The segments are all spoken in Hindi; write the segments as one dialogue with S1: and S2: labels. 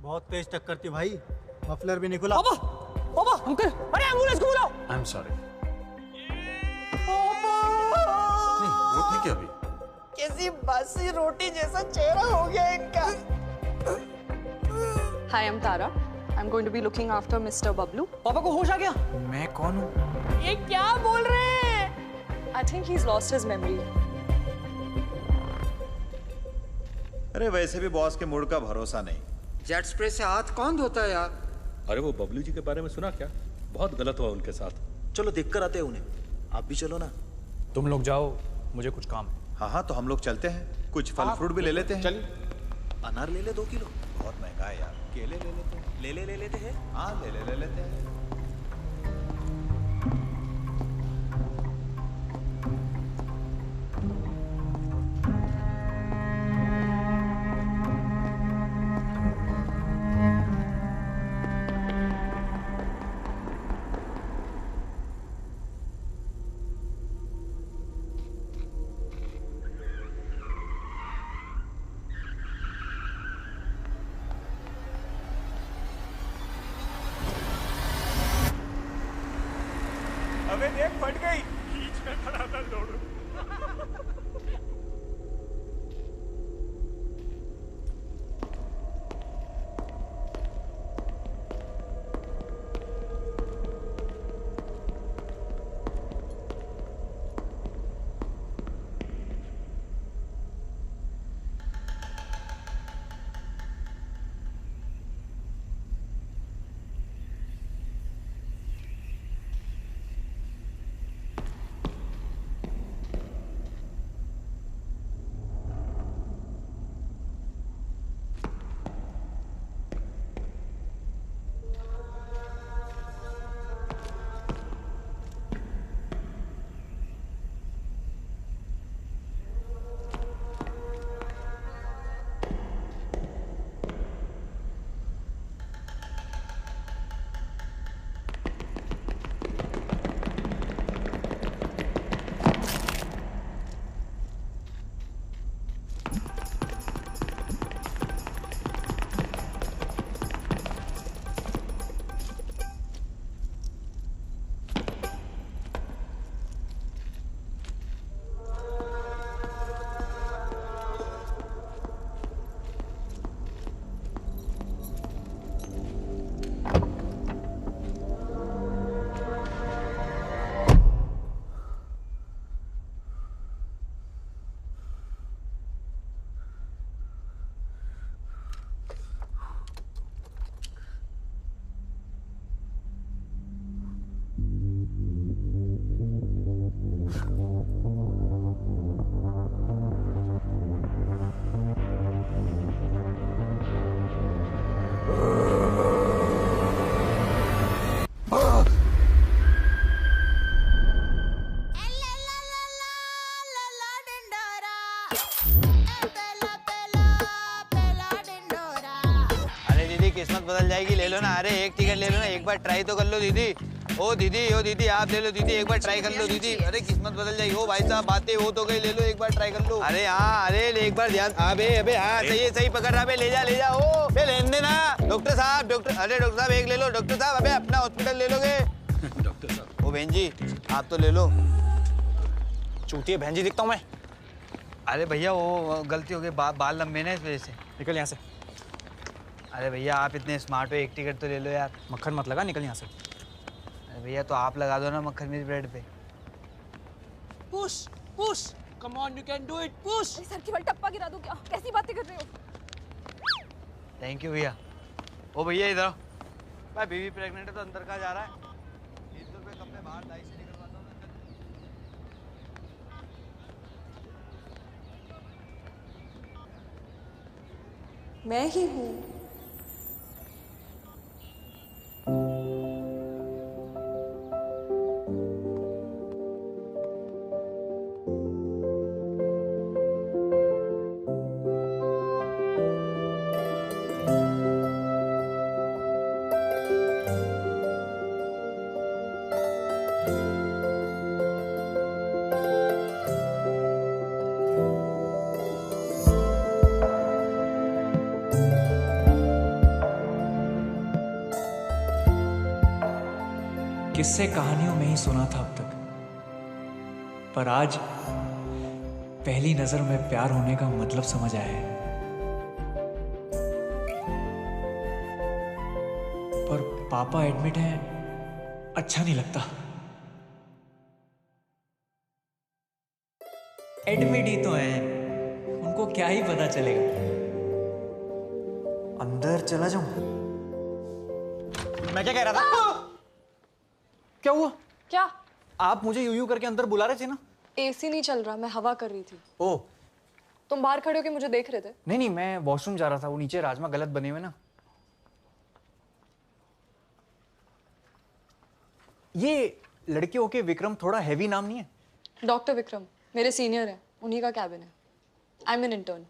S1: बहुत तेज टक्कर थी भाई, मफलर भी नहीं खुला।
S2: पापा, पापा, अंकल, अरे एम्बुलेंस को बुलाओ।
S3: I am sorry.
S2: पापा,
S3: नहीं वो ठीक है अभी।
S2: कैसी बासी रोटी जैसा चेहरा हो गया इनका।
S4: Hi, I'm Tara. I'm going to be looking after Mr. Bablu.
S2: पापा को होश आ गया?
S3: मैं कौन हूँ?
S2: ये क्या बोल रहे हैं?
S4: I think he's lost his memory.
S5: अरे वैसे भी बॉस के मूड का भरोसा नहीं।
S6: जेट स्प्रे से हाथ कौन धोता है यार?
S7: अरे वो बबलू जी के बारे में सुना क्या? बहुत गलत हुआ उनके साथ।
S1: चलो देख कर आते हैं उन्हें, आप भी चलो ना।
S3: तुम लोग जाओ, मुझे कुछ काम है।
S5: हाँ हाँ तो हम लोग चलते हैं, कुछ फल फ्रूट भी ले लेते हैं।
S7: चलिए।
S1: अनार ले ले 2 किलो।
S5: बहुत महंगा है यार, केले ले लेते हैं।
S1: ले लेते हैं।
S5: हाँ ले लेते हैं। अबे देख फट गई। बीच में खड़ा था लोडू।
S8: किस्मत बदल जाएगी, ले लो ना। अरे एक टिकट ले लो ना, एक बार ट्राई तो कर लो दीदी। ओ दीदी आप ले लो दीदी, एक बार ट्राई कर लो दीदी। अरे किस्मत बदल जाएगी। ओ भाई साहब बातें हो तो गई, ले लो एक बार ट्राई कर लो। अरे हाँ, अरे एक बार ध्यान। अबे हाँ सही पकड़ रहा। ले जा। ओ लेने देना डॉक्टर साहब। अरे डॉक्टर साहब एक ले लो डॉक्टर साहब। अबे अपना हॉस्पिटल ले लोगे
S7: डॉक्टर साहब।
S8: ओ बहन जी आप तो ले लो।
S3: चूतिए बहन जी दिखता हूँ मैं?
S8: अरे भैया वो गलती हो गई, बाल लंबे ना इस वजह से।
S3: निकल यहाँ से।
S8: अरे भैया आप इतने स्मार्ट हो, एक टिकट तो ले लो यार।
S3: मक्खन मत लगा, निकल यहाँ से।
S8: अरे भैया तो आप लगा दो ना मक्खन मिर्च ब्रेड पे।
S2: Push come on, you can do it, push.
S4: Sir की बल टप्पा गिरा दूं क्या? कैसी बातें कर रहे हो?
S8: थैंक यू भैया। ओ भैया इधर भाई, बीवी प्रेग्नेंट है तो अंदर कहाँ जा रहा है? 300 रुपये कम में बाहर दाई से निकलवाता हूँ।
S4: मैं ही हूँ।
S9: किस्से कहानियों में ही सुना था अब तक, पर आज पहली नजर में प्यार होने का मतलब समझ आया है। पर पापा एडमिट हैं, अच्छा नहीं लगता। एडमिट ही तो हैं, उनको क्या ही पता चलेगा। अंदर चला जाऊं?
S3: मैं क्या कह रहा था? क्या हुआ?
S4: क्या?
S3: आप मुझे यूं करके अंदर बुला रहे थे ना?
S4: एसी नहीं चल रहा, मैं हवा कर रही थी।
S3: ओह
S4: तुम बाहर खड़े होके मुझे देख रहे थे?
S3: नहीं, मैं वॉशरूम जा रहा था, वो नीचे राजमा गलत बने हुए ना। ये लड़के होके विक्रम थोड़ा हैवी नाम नहीं है?
S4: डॉक्टर विक्रम मेरे सीनियर हैं, उन्हीं का कैबिन है। I am an intern.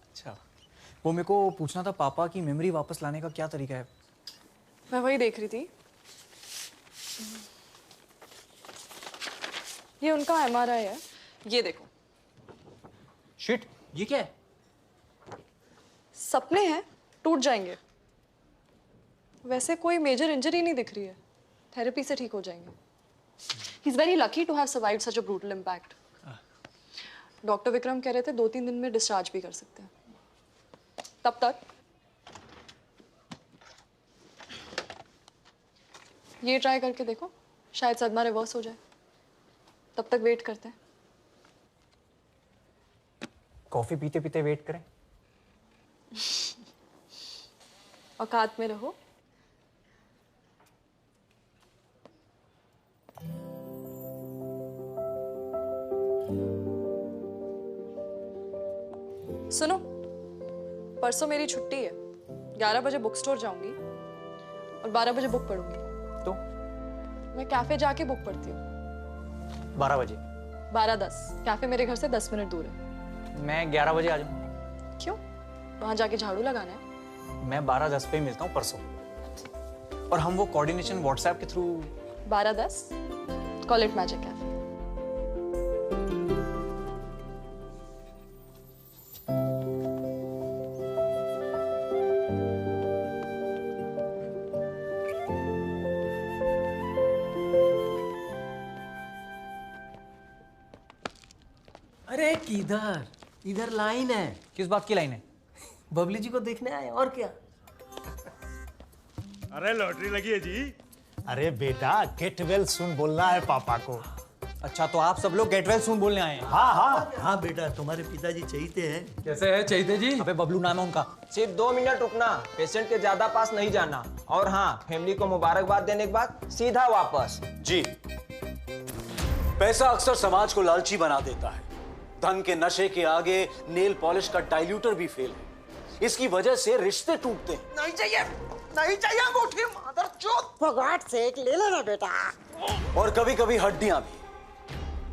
S3: अच्छा, वो मेरे को पूछना था पापा की मेमोरी वापस लाने का क्या तरीका है?
S4: मैं वही देख रही थी। ये उनका एमआरआई है, ये देखो।
S3: शिट, ये क्या है?
S4: सपने हैं, टूट जाएंगे। वैसे कोई मेजर इंजरी नहीं दिख रही है, थेरेपी से ठीक हो जाएंगे। He is very lucky to have survived such a brutal impact. Doctor Vikram कह रहे थे 2-3 दिन में डिस्चार्ज भी कर सकते हैं। तब तक ये ट्राई करके देखो, शायद सदमा रिवर्स हो जाए। तब तक वेट करते हैं।
S3: कॉफी पीते पीते वेट करें?
S4: औकात में रहो। सुनो, परसों मेरी छुट्टी है। 11 बजे बुक स्टोर जाऊंगी और 12 बजे बुक पढ़ूंगी।
S3: तो
S4: मैं कैफे जाके बुक पढ़ती हूँ।
S3: 12 बजे?
S4: 12:10। कैफे मेरे घर से 10 मिनट दूर है।
S3: मैं 11 बजे आ जाऊँ।
S4: क्यों? वहां जाके झाड़ू लगाना है।
S3: मैं 12:10 पे मिलता हूँ परसों, और हम वो कोऑर्डिनेशन व्हाट्सएप के through.
S4: 12:10 call it magic cafe.
S10: अरे किधर? इधर लाइन है।
S3: किस बात की लाइन है?
S10: बबली जी को देखने आए, और क्या।
S7: अरे लॉटरी लगी है जी।
S1: अरे बेटा, गेट वेल सून बोलना है पापा को।
S3: अच्छा, तो आप सब लोग गेट वेल सून बोलने आए हैं?
S1: हाँ हाँ हाँ बेटा, तुम्हारे पिताजी चाहते हैं।
S7: कैसे है चैते जी?
S3: अबे बबलू नाम है उनका।
S11: सिर्फ 2 मिनट रुकना, पेशेंट के ज्यादा पास नहीं जाना। और हाँ, फैमिली को मुबारकबाद देने के बाद सीधा वापस।
S12: जी, पैसा अक्सर समाज को लालची बना देता है। धन के नशे के आगे नेल पॉलिश का डाइल्यूटर भी फेल है। इसकी वजह से रिश्ते टूटते हैं।
S2: नहीं चाहिए, नहीं चाहिए अंगूठी, मादरचोद। फगाट से एक ले लेना बेटा।
S12: और कभी कभी हड्डियां भी।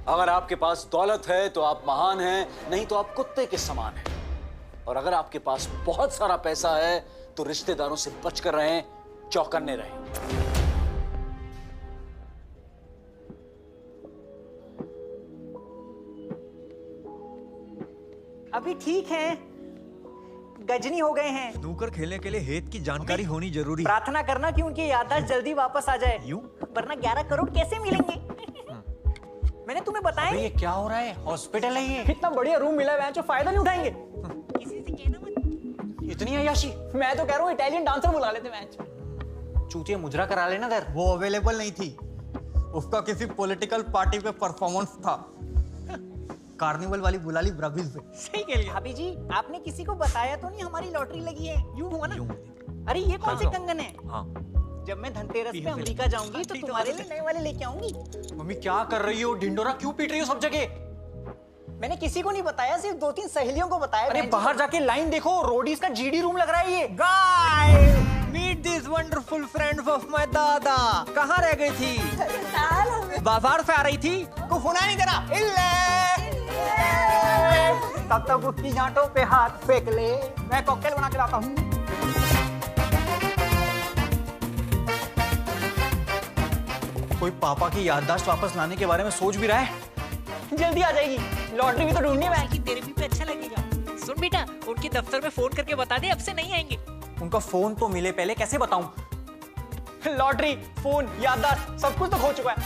S12: अगर आपके पास दौलत है तो आप महान हैं, नहीं तो आप कुत्ते के समान हैं। और अगर आपके पास बहुत सारा पैसा है तो रिश्तेदारों से बचकर रहें, चौकन्ने रहें।
S13: अभी ठीक है, गजनी हो गए हैं।
S14: स्नूकर खेलने के लिए हेत की जानकारी होनी जरूरी।
S13: प्रार्थना करना कि उनकी याददाश्त जल्दी वापस आ जाए।
S14: यूं?
S13: वरना 11 करोड़ कैसे मिलेंगे? मैंने तुम्हें बताया।
S3: ये क्या हो रहा है? हॉस्पिटल है ये।
S13: इतना बढ़िया रूम मिला है, जो फायदा नहीं उठाएंगे। किसी से कहना मत।
S3: इतनी अय्याशी?
S13: मैं तो कह रहा हूँ इटालियन डांसर बुला लेते मैच।
S3: चूतिया मुजरा करा लेना दर।
S10: वो अवेलेबल नहीं थी, उसका किसी पॉलिटिकल पार्टी पे परफॉर्मेंस था। कार्निवल वाली बुला ली ब्राजील से।
S13: सही कह लिया। भाभी जी, आपने किसी को बताया तो नहीं हमारी लॉटरी लगी है? यूं हुआ ना? अरे ये कौन से कंगन है?
S14: हाँ।
S13: जब मैं धनतेरस पे अमेरिका जाऊंगी तो तुम्हारे लिए नए वाले लेके आऊंगी।
S3: मम्मी क्या कर रही हो? ढिंडोरा क्यों पीट रही हो सब जगह?
S13: मैंने किसी को नहीं बताया, सिर्फ 2-3 सहेलियों को बताया।
S3: अरे बाहर जाके लाइन देखो, रोडीज का जीडी रूम लग रहा है ये।
S14: Guys, meet this wonderful friends of my dada. कहाँ रह गई थी? बाजार से आ रही थी?
S13: को होना नहीं देना। तब तक उसकी जांटों पे हाथ फेंक ले, मैं कॉकटेल बना के लाता हूँ।
S3: कोई पापा की याददाश्त वापस लाने के बारे में सोच भी रहा है?
S13: जल्दी आ जाएगी, लॉटरी भी तो ढूंढनी है।
S15: तेरे भी पे अच्छा लगेगा। सुन बेटा, उनके दफ्तर में फोन करके बता दे अब से नहीं आएंगे।
S3: उनका फोन तो मिले पहले, कैसे बताऊं?
S14: लॉटरी, फोन, याददाश्त सब कुछ तो खो चुका है।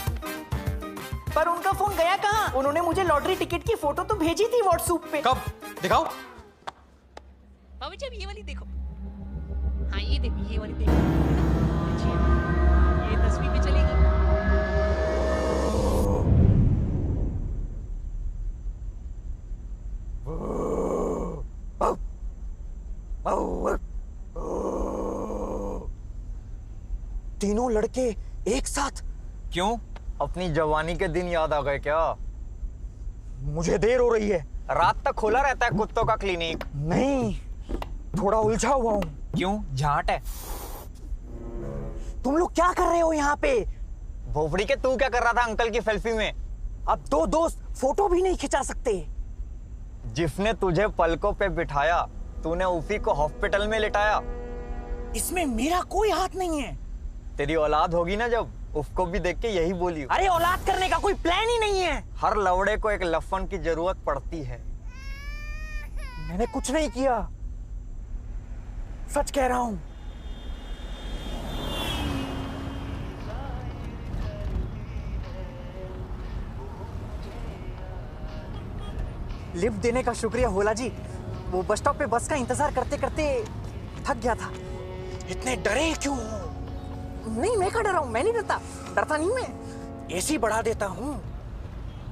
S13: पर उनका फोन गया कहाँ? उन्होंने मुझे लॉटरी टिकट की फोटो तो भेजी थी व्हाट्सएप पे।
S10: कब? दिखाओ।
S15: बाबू जी अब ये वाली देखो। हाँ ये देखो, ये वाली देखो। अच्छी है। ये 10वीं पे चलेगी।
S14: तीनों लड़के एक साथ? क्यों? अपनी जवानी के दिन याद आ गए क्या? मुझे देर हो रही है। रात तक खुला रहता है कुत्तों का क्लिनिक? नहीं, थोड़ा उलझा हुआ हूँ। क्यों? झाट है। तुम लोग क्या कर रहे हो यहाँ पे? भोपड़ी के तू क्या कर रहा था अंकल की सेल्फी में? अब दो दोस्त फोटो भी नहीं खिंचा सकते। जिसने तुझे पलकों पे बिठाया तूने उसी को हॉस्पिटल में लिटाया। इसमें मेरा कोई हाथ नहीं है। तेरी औलाद होगी ना जब, उसको भी देख के यही बोली। अरे औलाद करने का कोई प्लान ही नहीं है। हर लवड़े को एक लफन की जरूरत पड़ती है। मैंने कुछ नहीं किया, सच कह रहा हूं। लिफ्ट देने का शुक्रिया होला जी। वो बस स्टॉप पे बस का इंतजार करते करते थक गया था। इतने डरे क्यों हो? नहीं, मैं क्या डरा हूं? मैं नहीं डरता नहीं मैं। एसी बढ़ा देता हूं।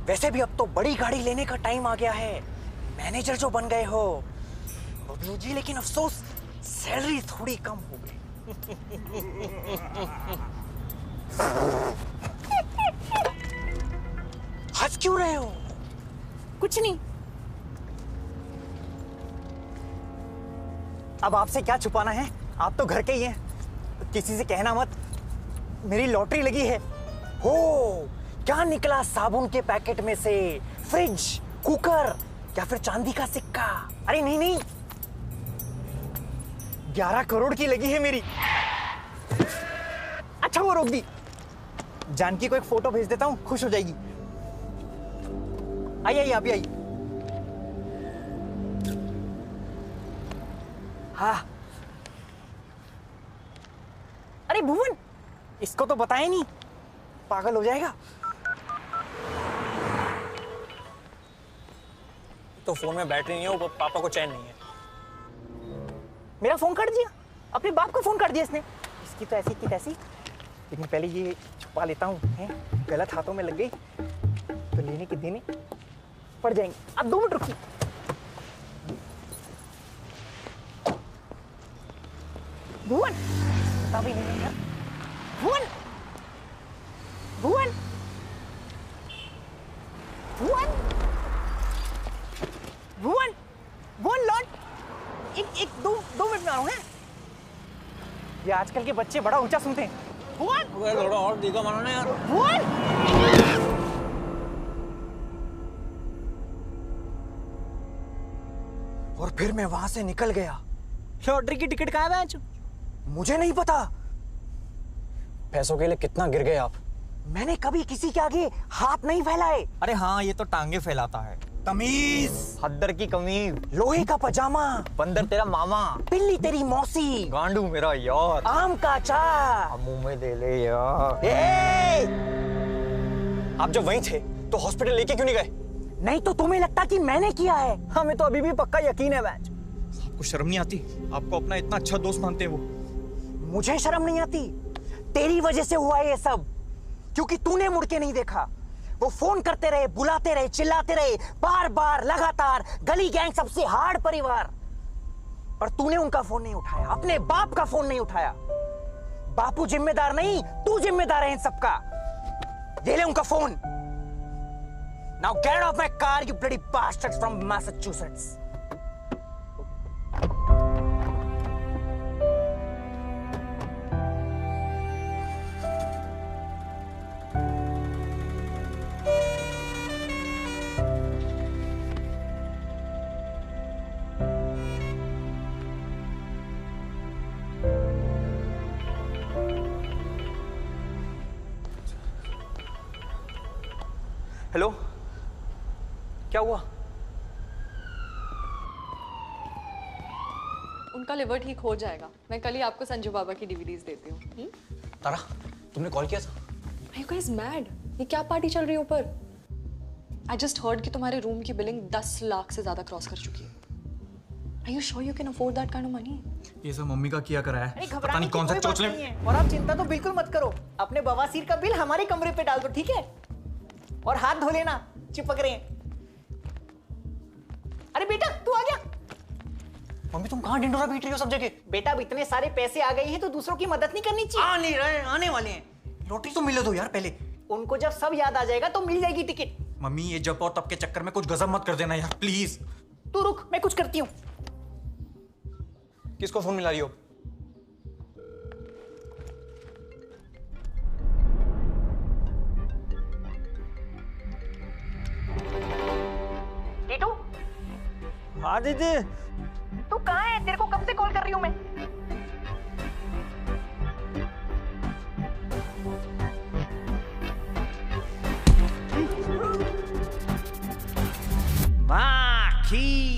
S14: वैसे भी अब तो बड़ी गाड़ी लेने का टाइम आ गया है। मैनेजर जो बन गए हो बबलू जी, लेकिन अफसोस सैलरी थोड़ी कम हो गई। हंस क्यों रहे हो? कुछ नहीं। अब आपसे क्या छुपाना है, आप तो घर के ही हैं। किसी से कहना मत, मेरी लॉटरी लगी है। हो, क्या निकला साबुन के पैकेट में से? फ्रिज, कुकर या फिर चांदी का सिक्का? अरे नहीं नहीं, 11 करोड़ की लगी है मेरी। अच्छा वो रोक दी। जानकी को एक फोटो भेज देता हूं, खुश हो जाएगी। आइए आप भी आइए। हाँ, अरे भुवन, इसको तो बताया नहीं, पागल हो जाएगा। तो फोन में बैटरी नहीं है, वो पापा को चैन नहीं है। मेरा फोन काट दिया, अपने बाप को फोन काट दिया इसने। इसकी तो ऐसी की तैसी। लेकिन पहले ये छुपा लेता हूँ, गलत हाथों में लग गई तो लेने के देने पड़ जाएंगे। अब 2 मिनट रुकिए। भुवन, पता भी नहीं है। भुवन, भुवन, भुवन, भुवन, भुवन लौट। दो मिनट में आ रहा हूँ। ये आजकल के बच्चे बड़ा ऊंचा सुनते हैं। भुवन, थोड़ा और दिखा मानो ना यार। भुवन, और फिर मैं वहां से निकल गया। लॉटरी की टिकट कहाँ है? मुझे नहीं पता। पैसों के लिए कितना गिर गए आप? मैंने कभी किसी के आगे हाथ नहीं फैलाए। अरे हाँ, ये तो टांगे फैलाता है। तमीज, हद्दर की कमीज, लोहे का पजामा, बंदर तेरा मामा, पिल्ली तेरी मौसी, गांडू मेरा यार, आम का अचार, मुंह में ले ले यार। आप जब वहीं थे तो हॉस्पिटल लेके क्यों नहीं गए? नहीं तो तुम्हें लगता कि मैंने किया है? हमें तो अभी भी पक्का यकीन है। बैच, आपको शर्म नहीं आती? आपको अपना इतना अच्छा दोस्त मानते हैं वो। मुझे शर्म नहीं आती? तेरी वजह से हुआ ये सब, क्योंकि तूने मुड़ के नहीं देखा। वो फोन करते रहे, बुलाते रहे, चिल्लाते रहे, बार बार लगातार, गली गैंग सबसे हार्ड परिवार, और तूने उनका फोन नहीं उठाया, अपने बाप का फोन नहीं उठाया। बापू जिम्मेदार नहीं, तू जिम्मेदार है इन सबका। ये ले उनका phone. Now get off my car you bloody bastards from Massachusetts. Hello, क्या हुआ?
S4: उनका लिवर ठीक हो जाएगा। मैं कल ही आपको संजू बाबा की डीवीडीज देती हूँ।
S3: तारा, तुमने कॉल किया था?
S4: Are you guys mad? ये क्या पार्टी चल रही है ऊपर? I just heard कि तुम्हारे रूम की बिलिंग 10 लाख से ज्यादा क्रॉस कर चुकी है। Are you sure you can afford that kind of money?
S3: ये सब मम्मी का किया करा है। पता नहीं कौन सा चोचले।
S13: और आप चिंता तो बिल्कुल मत करो, अपने बवासीर का बिल हमारे कमरे पे डाल दो, ठीक है? और हाथ धो लेना, चिपक रहे हैं। अरे बेटा तू आ गया।
S3: मम्मी तुम कहाँ ढिंडोरा पीट रही हो सब जगह?
S13: बेटा अब इतने सारे पैसे आ गए हैं तो दूसरों की मदद नहीं करनी चाहिए।
S3: आ नहीं रहे, आने वाले हैं। लॉटरी तो मिले दो यार पहले।
S13: उनको जब सब याद आ जाएगा तो मिल जाएगी टिकट।
S3: मम्मी ये जब और तब के चक्कर में कुछ गजब मत कर देना यार प्लीज।
S13: तू रुक, मैं कुछ करती हूँ।
S3: किसको फोन मिला रही हो?
S13: टीटू?
S14: हाँ दीदी।
S13: तू कहाँ है? तेरे को कब से कॉल कर रही हूँ मैं।
S14: माखी